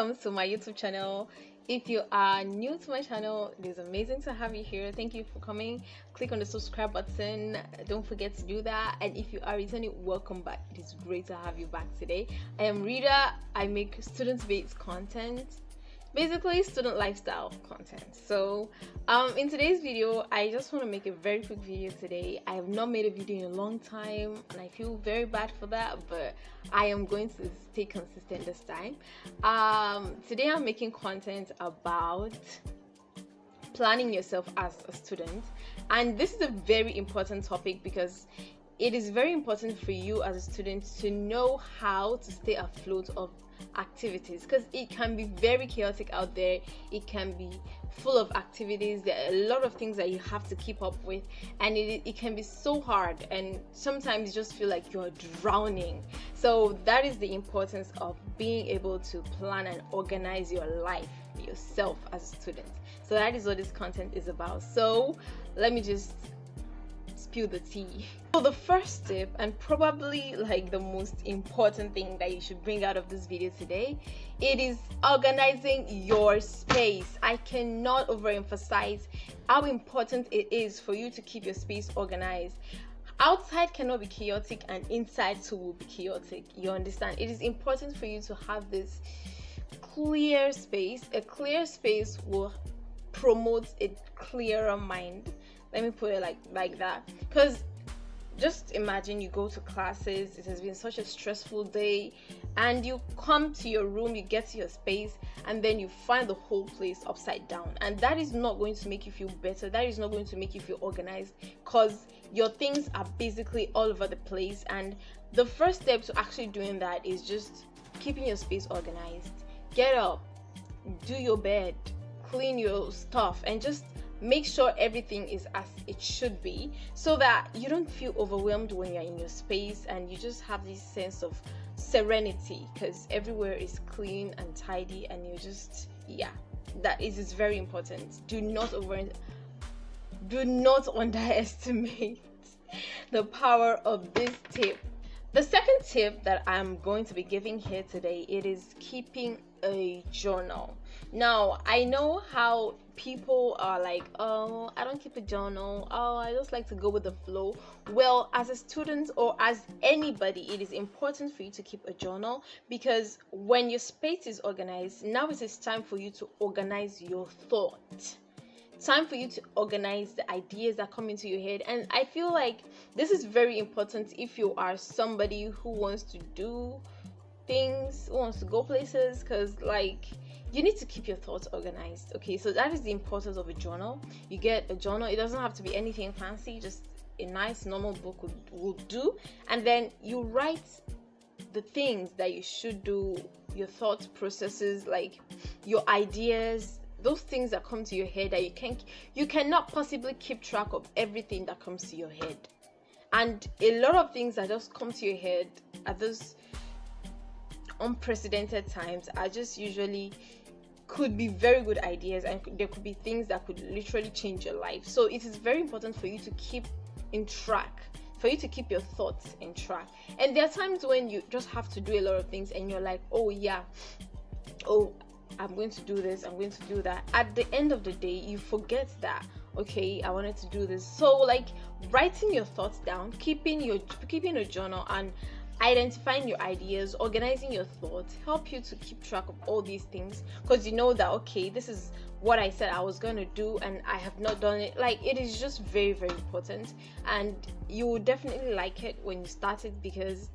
welcome to my YouTube channel. If you are new to my channel, it is amazing to have you here. Thank you for coming. Click on the subscribe button, don't forget to do that. And if you are returning, welcome back. It is great to have you back today. I am RiiDa. I make student-based content, basically student lifestyle content. So in today's video, I just want to make a very quick video today. I have not made a video in a long time and I feel very bad for that, but I am going to stay consistent this time. Today I'm making content about planning yourself as a student, and this is a very important topic because it is very important for you as a student to know how to stay afloat of activities, because it can be very chaotic out there. It can be full of activities. There are a lot of things that you have to keep up with, and it can be so hard, and sometimes you just feel like you're drowning. So that is the importance of being able to plan and organize your life yourself as a student. So that is what this content is about. So let me just spill the tea. So the first tip, and probably like the most important thing that you should bring out of this video today, it is organizing your space. I cannot overemphasize how important it is for you to keep your space organized. Outside cannot be chaotic and inside too will be chaotic. You understand? It is important for you to have this clear space. A clear space will promote a clearer mind. Let me put it like that, because just imagine you go to classes, it has been such a stressful day, and you come to your room, you get to your space, and then you find the whole place upside down, and that is not going to make you feel better. That is not going to make you feel organized, because your things are basically all over the place. And the first step to actually doing that is just keeping your space organized. Get up, do your bed, clean your stuff, and just make sure everything is as it should be, so that you don't feel overwhelmed when you're in your space, and you just have this sense of serenity because everywhere is clean and tidy, and you just, yeah, that is very important. Do not underestimate the power of this tip. The second tip that I'm going to be giving here today, it is keeping a journal. Now, I know how people are like, oh, I don't keep a journal, oh, I just like to go with the flow. Well, as a student or as anybody, it is important for you to keep a journal, because when your space is organized, now it is time for you to organize your thoughts. Time for you to organize the ideas that come into your head. And I feel like this is very important if you are somebody who wants to do things, who wants to go places, because like you need to keep your thoughts organized. Okay, so that is the importance of a journal. You get a journal. It doesn't have to be anything fancy, just a nice normal book will do, and then you write the things that you should do, your thought processes, like your ideas, those things that come to your head that you cannot possibly keep track of everything that comes to your head. And a lot of things that just come to your head at those unprecedented times are just usually could be very good ideas, and there could be things that could literally change your life. So it is very important for you to keep in track, for you to keep your thoughts in track. And there are times when you just have to do a lot of things and you're like, oh yeah, oh, I'm going to do this, I'm going to do that. At the end of the day, you forget that, okay, I wanted to do this. So like writing your thoughts down, keeping a journal, and identifying your ideas, organizing your thoughts, help you to keep track of all these things, because you know that, okay, this is what I said I was going to do and I have not done it. Like, it is just very, very important, and you will definitely like it when you start it, because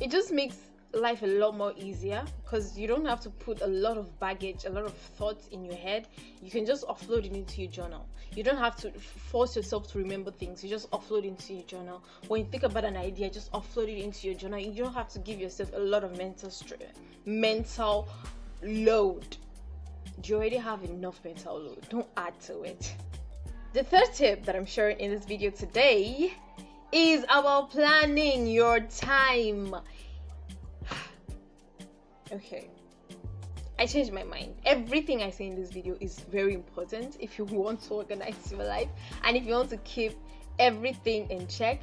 it just makes life a lot more easier, because you don't have to put a lot of baggage, a lot of thoughts in your head. You can just offload it into your journal. You don't have to force yourself to remember things. You just offload into your journal. When you think about an idea, just offload it into your journal. You don't have to give yourself a lot of mental load. You already have enough mental load. Don't add to it. The third tip that I'm sharing in this video today is about planning your time. Okay, I changed my mind. Everything I say in this video is very important if you want to organize your life and if you want to keep everything in check.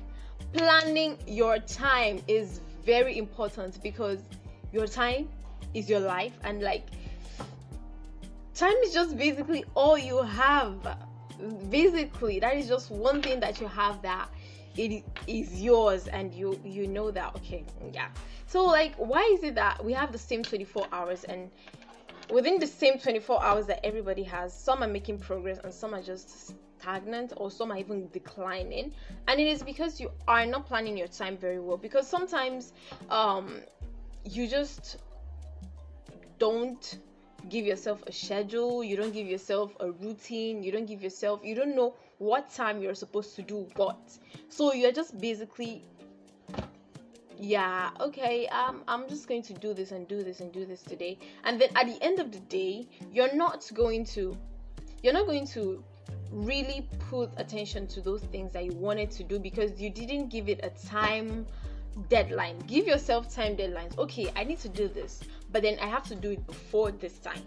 Planning your time is very important, because your time is your life, and like Time is just basically all you have. Basically, that is just one thing that you have that it is yours, and you know that. Okay, yeah. So like, why is it that we have the same 24 hours, and within the same 24 hours that everybody has, some are making progress and some are just stagnant, or some are even declining? And it is because you are not planning your time very well. Because sometimes you just don't give yourself a schedule, you don't give yourself a routine, you don't know what time you're supposed to do what. So you're just basically, yeah, okay, I'm just going to do this and do this and do this today, and then at the end of the day, you're not going to really put attention to those things that you wanted to do, because you didn't give it a time deadline. Give yourself time deadlines. Okay, I need to do this, but then I have to do it before this time.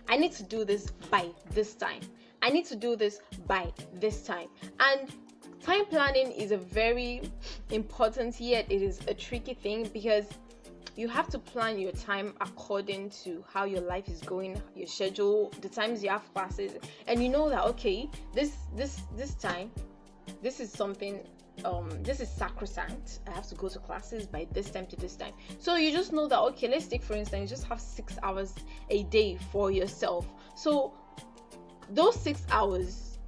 I need to do this by this time. I need to do this by this time. And time planning is a very important, yet it is a tricky thing, because you have to plan your time according to how your life is going, your schedule, the times you have classes, and you know that, okay, this time, this is something, this is sacrosanct. I have to go to classes by this time to this time. So you just know that, okay, let's take for instance, you just have 6 hours a day for yourself. So those 6 hours,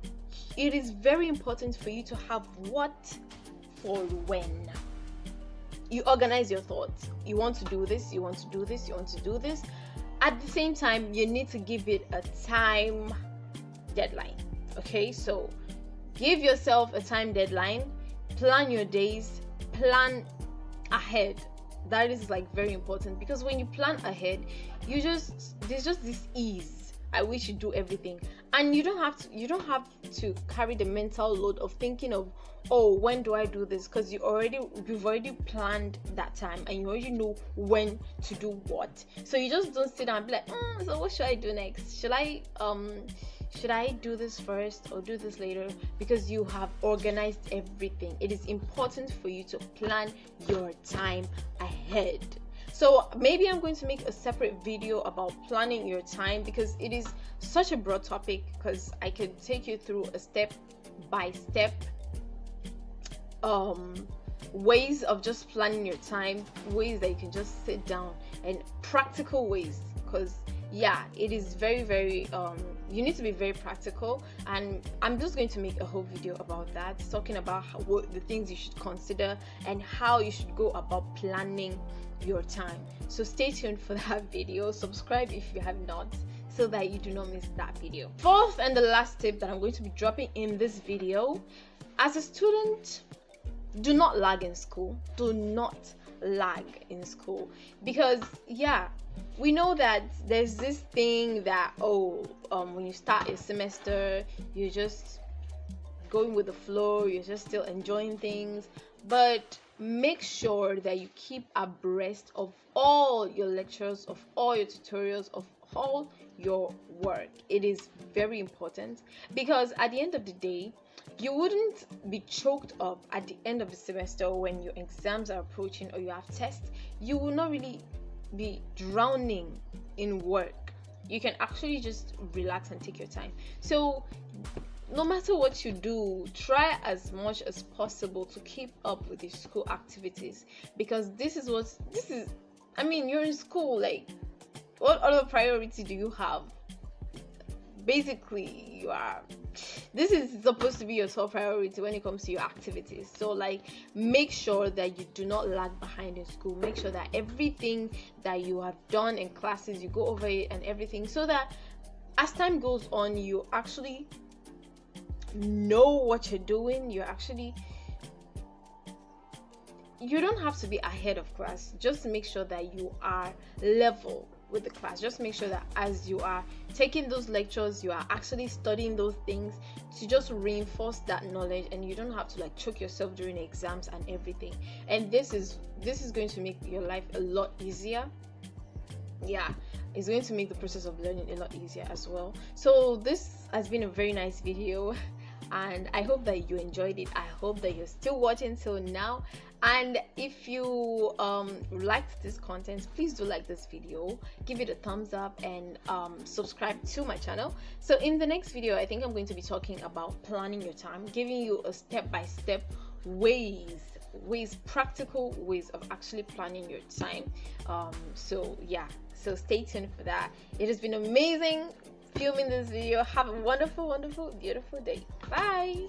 it is very important for you to have what for when. You organize your thoughts. You want to do this, you want to do this, you want to do this. At the same time, you need to give it a time deadline. Okay, so give yourself a time deadline. Plan your days, plan ahead. That is like very important, because when you plan ahead, there's just this ease. I wish you do everything, and you don't have to carry the mental load of thinking of, oh, when do I do this? Because you've already planned that time, and you already know when to do what. So you just don't sit down and be like, so what should I do next? Should I do this first or do this later? Because you have organized everything. It is important for you to plan your time ahead. So maybe I'm going to make a separate video about planning your time, because it is such a broad topic, because I could take you through a step by step ways of just planning your time, ways that you can just sit down, and practical ways, because yeah, it is very, very you need to be very practical. And I'm just going to make a whole video about that, talking about what the things you should consider and how you should go about planning your time. So stay tuned for that video. Subscribe if you have not, so that you do not miss that video. Fourth and the last tip that I'm going to be dropping in this video: as a student, do not lag in school. Do not lag in school, because yeah, we know that there's this thing that, when you start a semester, you're just going with the flow, you're just still enjoying things. But make sure that you keep abreast of all your lectures, of all your tutorials, of all your work. It is very important, because at the end of the day, you wouldn't be choked up at the end of the semester when your exams are approaching or you have tests. You will not really be drowning in work. You can actually just relax and take your time. So no matter what you do, try as much as possible to keep up with your school activities, because you're in school. Like, what other priority do you have? Basically, this is supposed to be your top priority when it comes to your activities. So like, make sure that you do not lag behind in school. Make sure that everything that you have done in classes, you go over it and everything, so that as time goes on, you actually know what you're doing. You don't have to be ahead of class. Just make sure that you are level with the class. Just make sure that as you are taking those lectures, you are actually studying those things to just reinforce that knowledge, and you don't have to like choke yourself during exams and everything. And this is going to make your life a lot easier. Yeah, it's going to make the process of learning a lot easier as well. So this has been a very nice video, and I hope that you enjoyed it. I hope that you're still watching till now, And if you liked this content, please do like this video, give it a thumbs up, and subscribe to my channel. So in the next video, I think I'm going to be talking about planning your time, giving you a step-by-step practical ways of actually planning your time. So yeah, so stay tuned for that. It has been amazing filming this video. Have a wonderful, beautiful day. Bye.